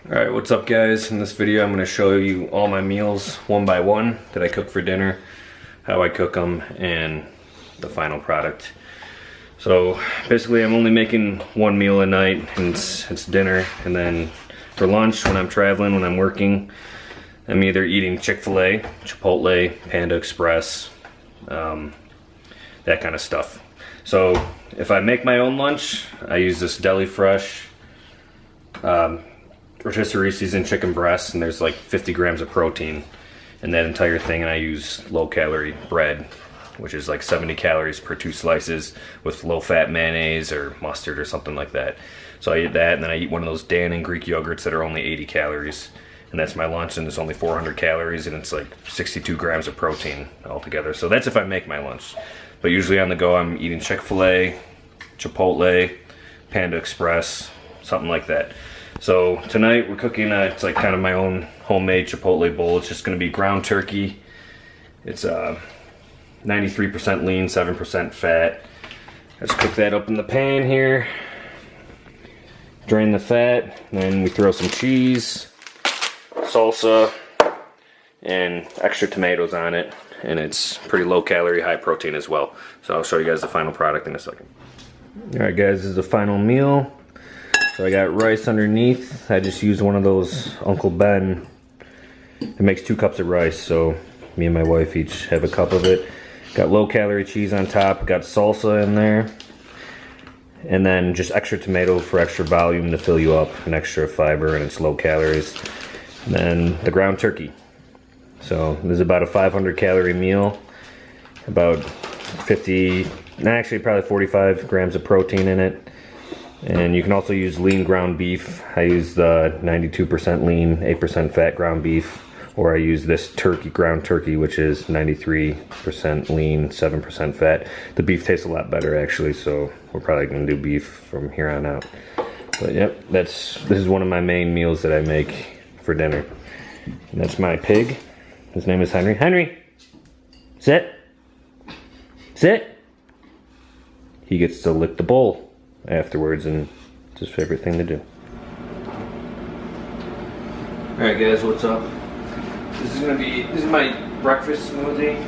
Alright, what's up guys? In this video I'm going to show you all my meals one by one that I cook for dinner, how I cook them, and the final product. So basically I'm only making one meal a night, and it's dinner, and then for lunch when I'm traveling, when I'm working, I'm either eating Chick-fil-A, Chipotle, Panda Express, that kind of stuff. So if I make my own lunch, I use this Deli Fresh rotisserie seasoned chicken breast, and there's like 50 grams of protein in that entire thing, and I use low calorie bread, which is like 70 calories per 2 slices with low fat mayonnaise or mustard or something like that. So I eat that, and then I eat one of those Dannon Greek yogurts that are only 80 calories, and that's my lunch, and it's only 400 calories, and it's like 62 grams of protein altogether. So that's if I make my lunch. But usually on the go I'm eating Chick-fil-A, Chipotle, Panda Express, something like that. So tonight we're cooking, it's like kind of my own homemade Chipotle bowl. It's just going to be ground turkey. It's 93% lean, 7% fat. Let's cook that up in the pan here. Drain the fat, and then we throw some cheese, salsa, and extra tomatoes on it. And it's pretty low calorie, high protein as well. So I'll show you guys the final product in a second. Alright guys, this is the final meal. So I got rice underneath. I just used one of those Uncle Ben. It makes 2 cups of rice, so me and my wife each have a cup of it. Got low calorie cheese on top, got salsa in there, and then just extra tomato for extra volume to fill you up, and extra fiber, and it's low calories. And then the ground turkey. So this is about a 500 calorie meal, about 45 grams of protein in it. And you can also use lean ground beef. I use the 92% lean, 8% fat ground beef, or I use this ground turkey, which is 93% lean, 7% fat. The beef tastes a lot better actually, so we're probably gonna do beef from here on out. But yep, this is one of my main meals that I make for dinner. And that's my pig. His name is Henry. Henry, sit, sit. He gets to lick the bowl afterwards, and it's his favorite thing to do. Alright guys, what's up? This is my breakfast smoothie,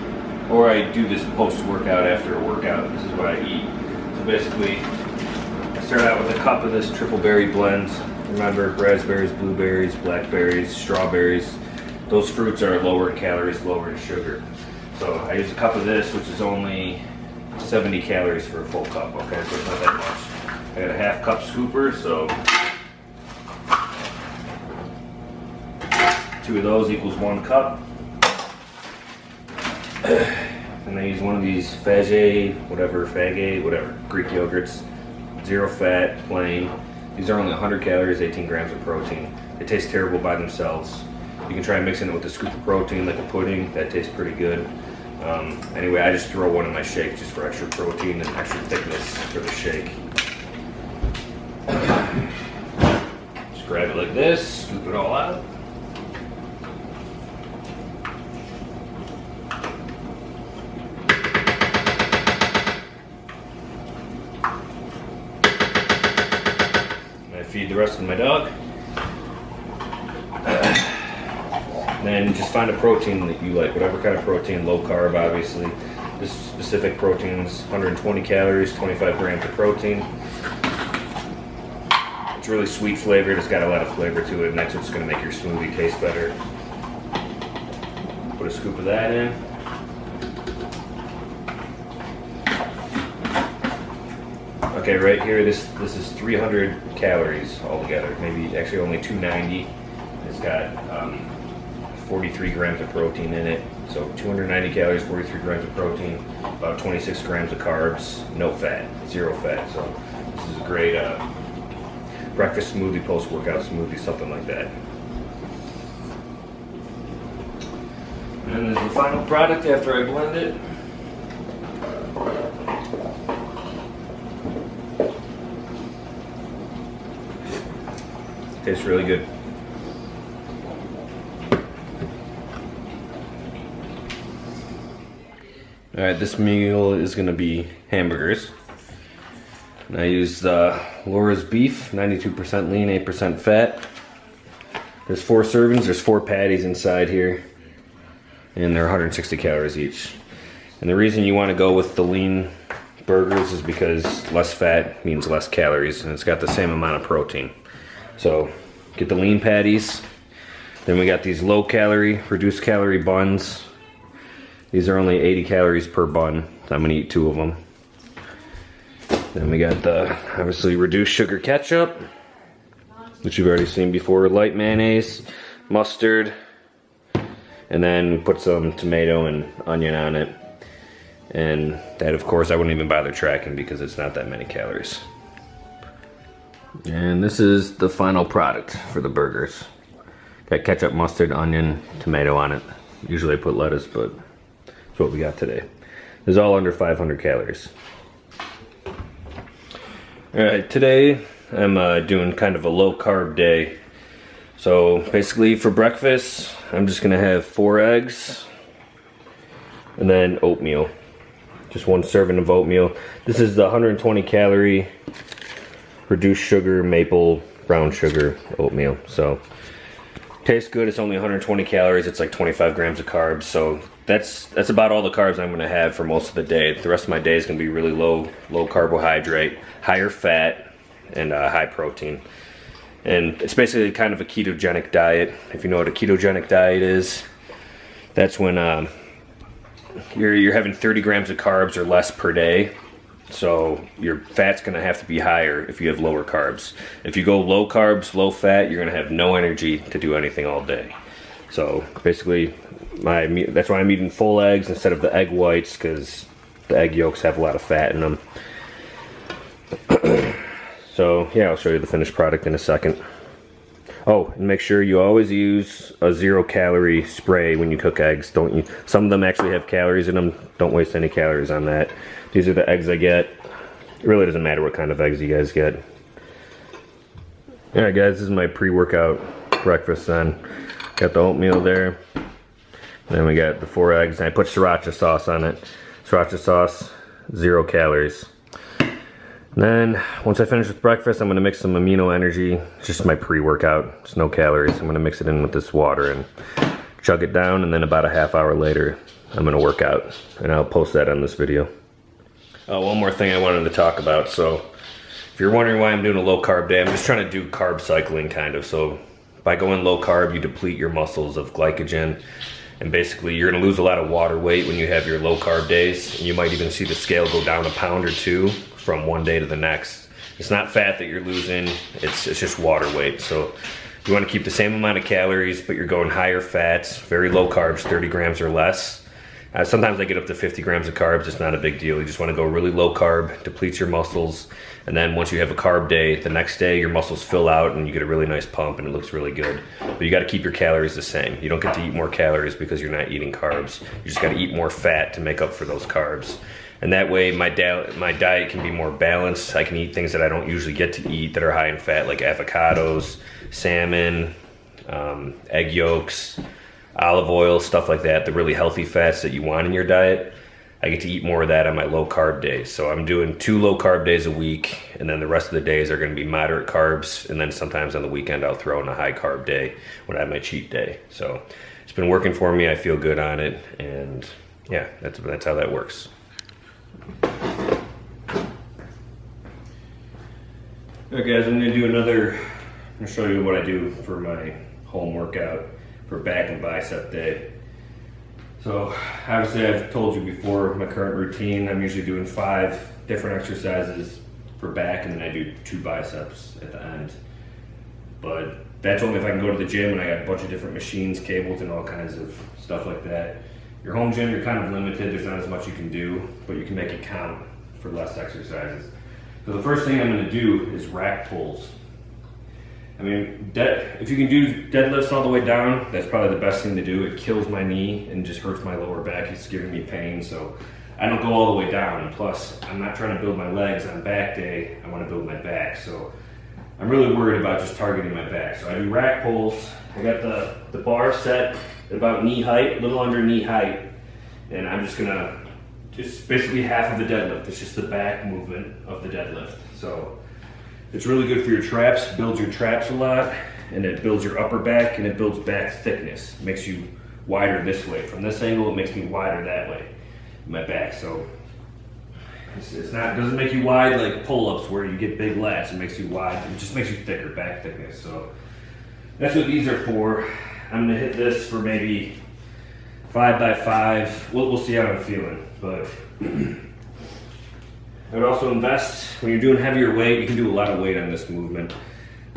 or I do this post-workout after a workout. This is what I eat. So basically, I start out with a cup of this triple berry blend. Remember, raspberries, blueberries, blackberries, strawberries. Those fruits are lower in calories, lower in sugar. So I use a cup of this, which is only 70 calories for a full cup, okay? So it's not that much. I got a half cup scooper, so 2 of those equals 1 cup. And I use one of these Fage, whatever, Greek yogurts. 0 fat, plain. These are only 100 calories, 18 grams of protein. They taste terrible by themselves. You can try mixing it with a scoop of protein like a pudding. That tastes pretty good. Anyway, I just throw one in my shake just for extra protein and extra thickness for the shake. Just grab it like this, scoop it all out. And I feed the rest of my dog. Then just find a protein that you like, whatever kind of protein, low carb obviously. This specific protein is 120 calories, 25 grams of protein. It's really sweet flavored, it's got a lot of flavor to it, and that's what's going to make your smoothie taste better. Put a scoop of that in. Okay, right here, this is 300 calories altogether, maybe actually only 290. It's got 43 grams of protein in it, so 290 calories, 43 grams of protein, about 26 grams of carbs, no fat, 0 fat. So this is a great breakfast smoothie, post-workout smoothie, something like that. And there's the final product after I blend it. Tastes really good. Alright, this meal is going to be hamburgers. And I used Laura's beef, 92% lean, 8% fat. There's 4 servings, there's 4 patties inside here, and they're 160 calories each. And the reason you want to go with the lean burgers is because less fat means less calories, and it's got the same amount of protein. So get the lean patties. Then we got these low calorie, reduced calorie buns. These are only 80 calories per bun, so I'm gonna eat 2 of them. Then we got the obviously reduced sugar ketchup, which you've already seen before, light mayonnaise, mustard, and then we put some tomato and onion on it. And that, of course, I wouldn't even bother tracking because it's not that many calories. And this is the final product for the burgers. Got ketchup, mustard, onion, tomato on it. Usually I put lettuce, but that's what we got today. This is all under 500 calories. Alright, today I'm doing kind of a low carb day. So basically for breakfast, I'm just gonna have 4 eggs and then oatmeal. Just 1 serving of oatmeal. This is the 120 calorie reduced sugar maple brown sugar oatmeal. So tastes good. It's only 120 calories. It's like 25 grams of carbs. So that's about all the carbs I'm gonna have for most of the day. The rest of my day is gonna be really low carbohydrate, higher fat, and high protein. And it's basically kind of a ketogenic diet. If you know what a ketogenic diet is, that's when you're having 30 grams of carbs or less per day. So your fat's gonna have to be higher if you have lower carbs. If you go low carbs, low fat, you're gonna have no energy to do anything all day. So basically, that's why I'm eating full eggs instead of the egg whites, because the egg yolks have a lot of fat in them. So yeah, I'll show you the finished product in a second. Oh, and make sure you always use a 0-calorie spray when you cook eggs. Don't you? Some of them actually have calories in them. Don't waste any calories on that. These are the eggs I get. It really doesn't matter what kind of eggs you guys get. Alright guys, this is my pre-workout breakfast then. Got the oatmeal there. Then we got the 4 eggs, and I put sriracha sauce on it. Sriracha sauce, 0 calories. And then, once I finish with breakfast, I'm going to mix some amino energy. It's just my pre-workout. It's no calories. I'm going to mix it in with this water and chug it down, and then about a half hour later, I'm going to work out. And I'll post that on this video. One more thing I wanted to talk about. So, if you're wondering why I'm doing a low carb day, I'm just trying to do carb cycling kind of. So, by going low carb, you deplete your muscles of glycogen. And basically, you're going to lose a lot of water weight when you have your low carb days. And you might even see the scale go down a pound or 2 from one day to the next. It's not fat that you're losing, it's just water weight. So you want to keep the same amount of calories, but you're going higher fats, very low carbs, 30 grams or less. Sometimes I get up to 50 grams of carbs. It's not a big deal. You just want to go really low carb, depletes your muscles, and then once you have a carb day, the next day your muscles fill out and you get a really nice pump and it looks really good. But you got to keep your calories the same. You don't get to eat more calories because you're not eating carbs. You just got to eat more fat to make up for those carbs. And that way my diet can be more balanced. I can eat things that I don't usually get to eat that are high in fat, like avocados, salmon, egg yolks, olive oil, stuff like that, the really healthy fats that you want in your diet. I get to eat more of that on my low carb days. So I'm doing 2 low carb days a week, and then the rest of the days are going to be moderate carbs, and then sometimes on the weekend I'll throw in a high carb day when I have my cheat day. So it's been working for me. I feel good on it, and yeah, that's how that works. Okay guys, I'm going to show you what I do for my home workout for back and bicep day. So obviously I've told you before my current routine. I'm usually doing 5 different exercises for back, and then I do 2 biceps at the end. But that's only if I can go to the gym and I got a bunch of different machines, cables, and all kinds of stuff like that. Your home gym, you're kind of limited. There's not as much you can do, but you can make it count for less exercises. So the first thing I'm going to do is rack pulls. I mean, if you can do deadlifts all the way down, that's probably the best thing to do. It kills my knee and just hurts my lower back. It's giving me pain, so I don't go all the way down. And plus, I'm not trying to build my legs on back day. I want to build my back. So I'm really worried about just targeting my back. So I do rack pulls. I got the bar set at about knee height, a little under knee height. And I'm just gonna, basically half of the deadlift. It's just the back movement of the deadlift. So it's really good for your traps, builds your traps a lot, and it builds your upper back and it builds back thickness. It makes you wider this way. From this angle, it makes me wider that way in my back. So it doesn't make you wide like pull-ups where you get big lats. It makes you wide. It just makes you thicker back thickness. So that's what these are for. I'm gonna hit this for maybe 5 by 5. We'll see how I'm feeling, but I would also invest, when you're doing heavier weight, you can do a lot of weight on this movement.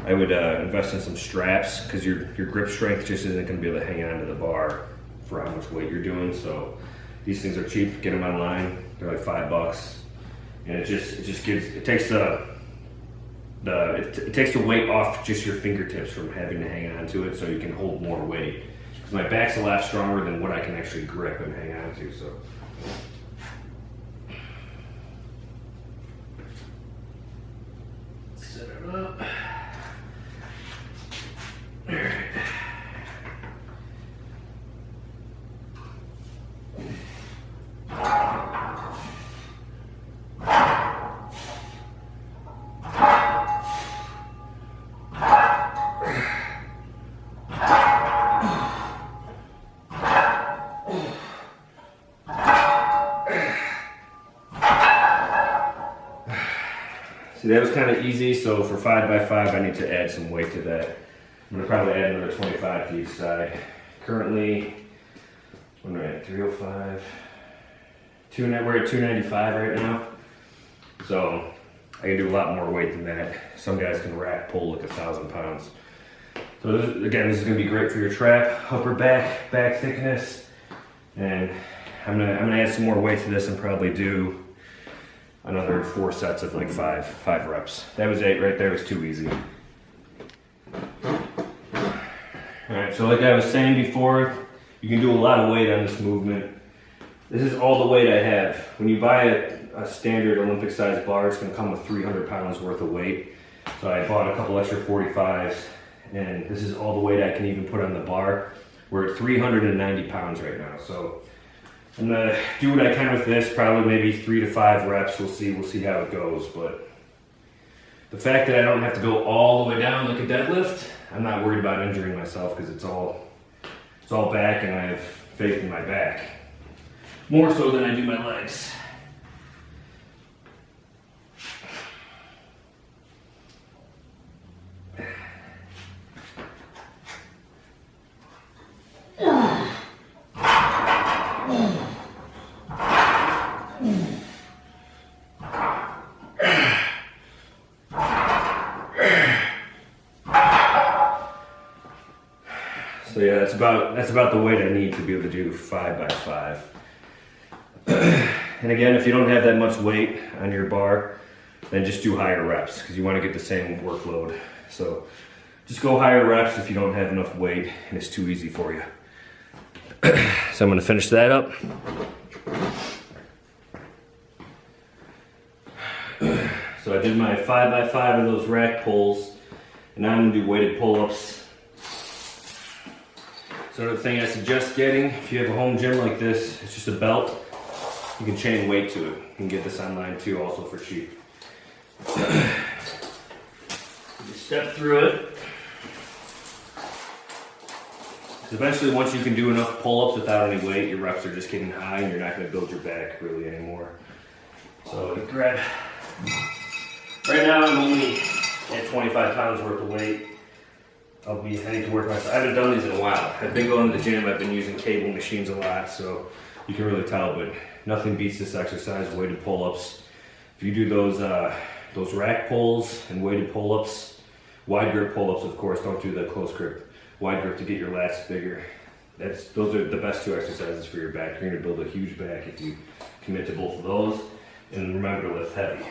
I would invest in some straps because your grip strength just isn't going to be able to hang on to the bar for how much weight you're doing. So these things are cheap. Get them online. They're like $5, and it takes the weight off just your fingertips from having to hang on to it, so you can hold more weight. Because my back's a lot stronger than what I can actually grip and hang on to. So. Set it up. Alright. See, that was kind of easy, so for 5 by 5 I need to add some weight to that. I'm going to probably add another 25 to each side. Currently, we're at 305. We're at 295 right now. So I can do a lot more weight than that. Some guys can rack pull like 1,000 pounds. So this is going to be great for your trap, upper back thickness. And I'm gonna add some more weight to this and probably do another 4 sets of like five reps. That was 8 right there. It was too easy. Alright, so like I was saying before, you can do a lot of weight on this movement. This is all the weight I have. When you buy a standard Olympic size bar, it's going to come with 300 pounds worth of weight. So I bought a couple extra 45s, and this is all the weight I can even put on the bar. We're at 390 pounds right now. So I'm going to do what I can with this, probably maybe 3 to 5 reps. We'll see how it goes. But the fact that I don't have to go all the way down like a deadlift, I'm not worried about injuring myself because it's all back, and I have faith in my back. More so than I do my legs. So yeah, that's about the weight I need to be able to do 5 by 5. And again, if you don't have that much weight on your bar, then just do higher reps because you want to get the same workload. So just go higher reps if you don't have enough weight and it's too easy for you. So I'm going to finish that up. So I did my 5 by 5 of those rack pulls, and now I'm going to do weighted pull-ups. So another thing I suggest getting, if you have a home gym like this, it's just a belt. You can chain weight to it. You can get this online too, also for cheap. You step through it. So eventually, once you can do enough pull-ups without any weight, your reps are just getting high and you're not going to build your back really anymore. So grab. Right now I'm only at 25 pounds worth of weight. I need to work myself. I haven't done these in a while. I've been going to the gym. I've been using cable machines a lot, so you can really tell, but nothing beats this exercise, weighted pull-ups. If you do those rack pulls and weighted pull-ups, wide grip pull-ups, of course, don't do the close grip. Wide grip to get your lats bigger. Those are the best 2 exercises for your back. You're going to build a huge back if you commit to both of those. And remember to lift heavy.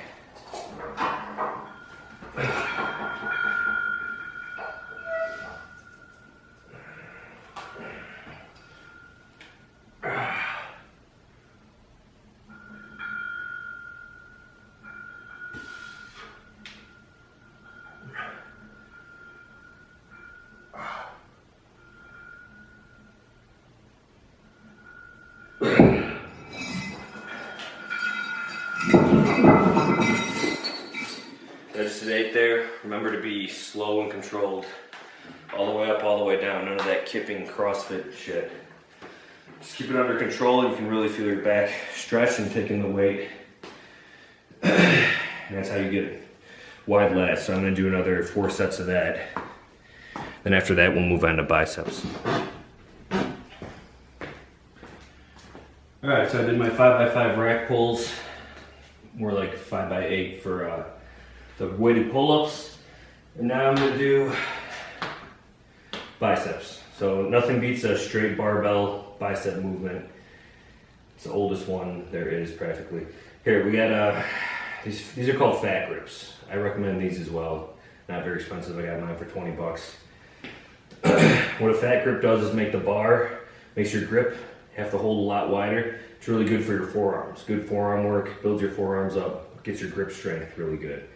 That's just an 8 there. Remember to be slow and controlled. All the way up, all the way down. None of that kipping CrossFit shit. Just keep it under control and you can really feel your back stretch and taking the weight. And that's how you get wide lats. So I'm gonna do another 4 sets of that. Then after that, we'll move on to biceps. All right, so I did my 5x5 rack pulls, more like 5x8 for the weighted pull-ups. And now I'm gonna do biceps. So nothing beats a straight barbell bicep movement. It's the oldest one there is practically. Here, we got these are called fat grips. I recommend these as well. Not very expensive, I got mine for 20 bucks. What a fat grip does is make the bar, makes your grip have to hold a lot wider. It's really good for your forearms. Good forearm work, builds your forearms up, gets your grip strength really good.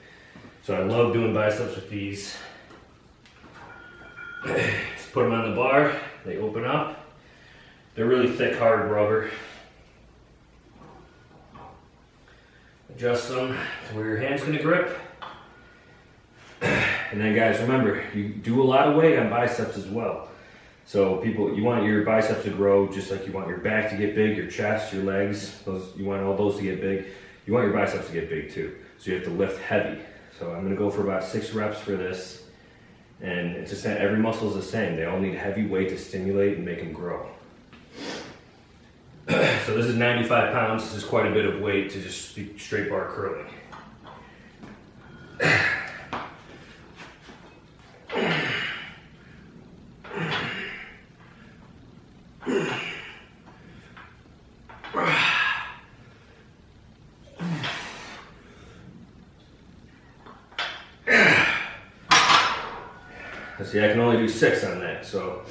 So I love doing biceps with these. Just put them on the bar, they open up. They're really thick, hard rubber. Adjust them to where your hand's gonna grip. And then guys, remember, you do a lot of weight on biceps as well. So people, you want your biceps to grow just like you want your back to get big, your chest, your legs, you want all those to get big. You want your biceps to get big too. So you have to lift heavy. So I'm gonna go for about 6 reps for this. And it's just that every muscle is the same. They all need heavy weight to stimulate and make them grow. So this is 95 pounds. This is quite a bit of weight to just be straight bar curling. See, I can only do 6 on that, so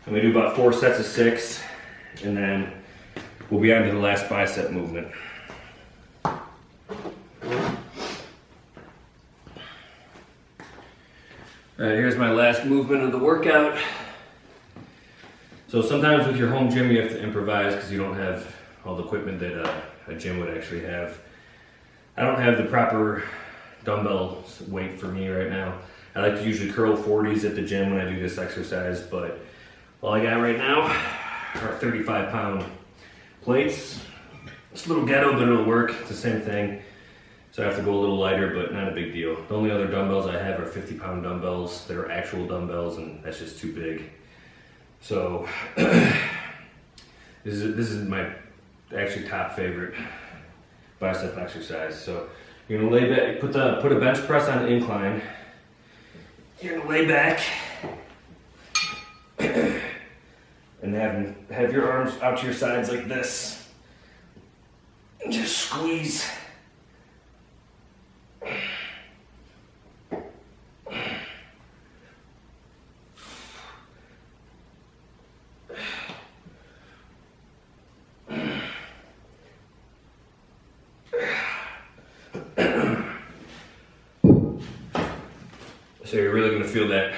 I'm gonna do about 4 sets of 6, and then we'll be on to the last bicep movement. All right, here's my last movement of the workout. So sometimes with your home gym you have to improvise because you don't have all the equipment that a gym would actually have. I don't have the proper dumbbell weight for me right now. I like to usually curl 40s at the gym when I do this exercise, but all I got right now are 35-pound plates. It's a little ghetto, but it'll work. It's the same thing. So I have to go a little lighter, but not a big deal. The only other dumbbells I have are 50-pound dumbbells. They're actual dumbbells, and that's just too big. So this is my actually top favorite bicep exercise. So you're gonna lay back, put a bench press on incline. You're gonna lay back and have your arms out to your sides like this. And just squeeze. So you're really going to feel that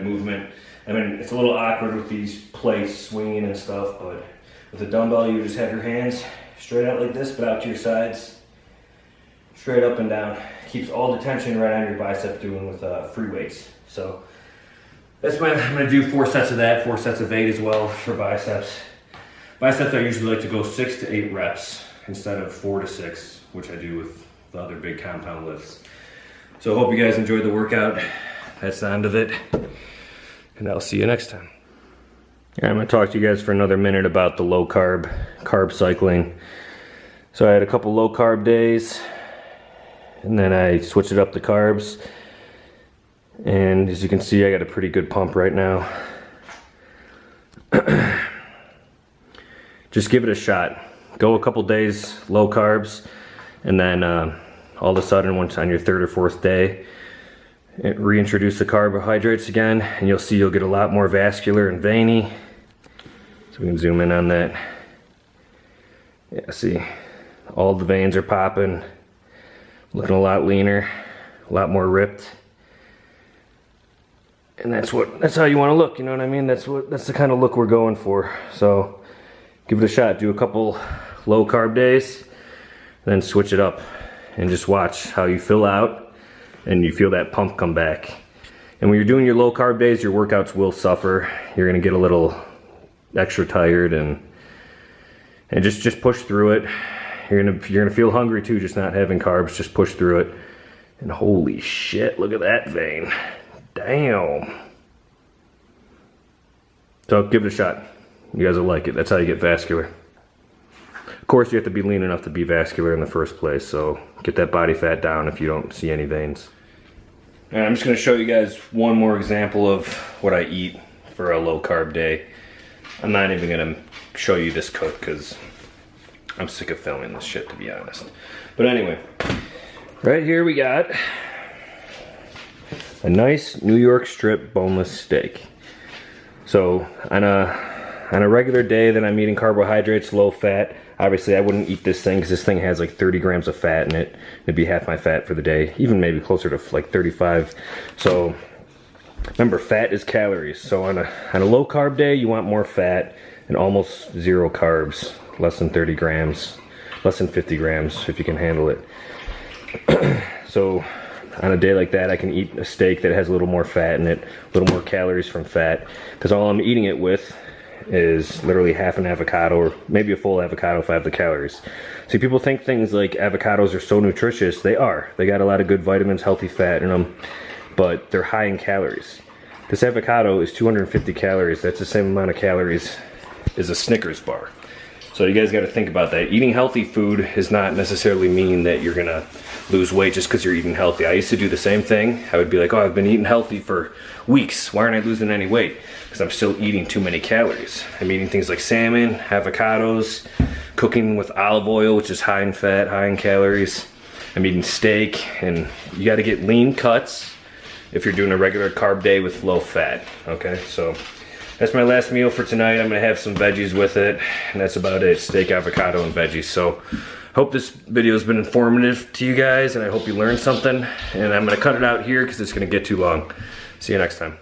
movement. I mean, it's a little awkward with these plates swinging and stuff, but with a dumbbell, you just have your hands straight out like this, but out to your sides, straight up and down. Keeps all the tension right on your bicep doing with free weights. So I'm going to do 4 sets of that, 4 sets of 8 as well for biceps. Biceps, I usually like to go 6 to 8 reps instead of 4 to 6, which I do with the other big compound lifts. So I hope you guys enjoyed the workout. That's the end of it. And I'll see you next time. Yeah, I'm gonna talk to you guys for another minute about the low carb cycling. So I had a couple low carb days, and then I switched it up to carbs. And as you can see, I got a pretty good pump right now. Just give it a shot. Go a couple days low carbs, and then all of a sudden, once on your 3rd or 4th day, reintroduce the carbohydrates again, and you'll see you'll get a lot more vascular and veiny. So we can zoom in on that. Yeah, see, all the veins are popping, looking a lot leaner, a lot more ripped. And that's how you want to look, you know what I mean? That's the kind of look we're going for. So give it a shot. Do a couple low carb days, then switch it up. And just watch how you fill out and you feel that pump come back. And when you're doing your low carb days, your workouts will suffer. You're gonna get a little extra tired and just push through it. You're gonna feel hungry too, just not having carbs. Just push through it. And holy shit, look at that vein. Damn. So give it a shot. You guys will like it. That's how you get vascular. Of course, you have to be lean enough to be vascular in the first place, so get that body fat down if you don't see any veins. And I'm just gonna show you guys one more example of what I eat for a low carb day. I'm not even gonna show you this cook because I'm sick of filming this shit, to be honest. But anyway, right here we got a nice New York strip boneless steak. So on a regular day that I'm eating carbohydrates, low fat, obviously I wouldn't eat this thing because this thing has like 30 grams of fat in it. It'd be half my fat for the day, even maybe closer to like 35. So remember, fat is calories. So on a low carb day, you want more fat and almost zero carbs, less than 30 grams, less than 50 grams if you can handle it. So on a day like that, I can eat a steak that has a little more fat in it, a little more calories from fat, because all I'm eating it with is literally half an avocado, or maybe a full avocado if I have the calories. See, people think things like avocados are so nutritious. They are. They got a lot of good vitamins, healthy fat in them, but they're high in calories. This avocado is 250 calories. That's the same amount of calories as a Snickers bar. So you guys got to think about that. Eating healthy food does not necessarily mean that you're gonna lose weight just because you're eating healthy. I used to do the same thing. I would be like, oh, I've been eating healthy for weeks. Why aren't I losing any weight? Because I'm still eating too many calories. I'm eating things like salmon, avocados, cooking with olive oil, which is high in fat, high in calories. I'm eating steak, and you got to get lean cuts if you're doing a regular carb day with low fat. Okay, so that's my last meal for tonight. I'm gonna have some veggies with it, and that's about it. Steak, avocado, and veggies. So hope this video has been informative to you guys, and I hope you learned something. And I'm gonna cut it out here because it's gonna get too long. See you next time.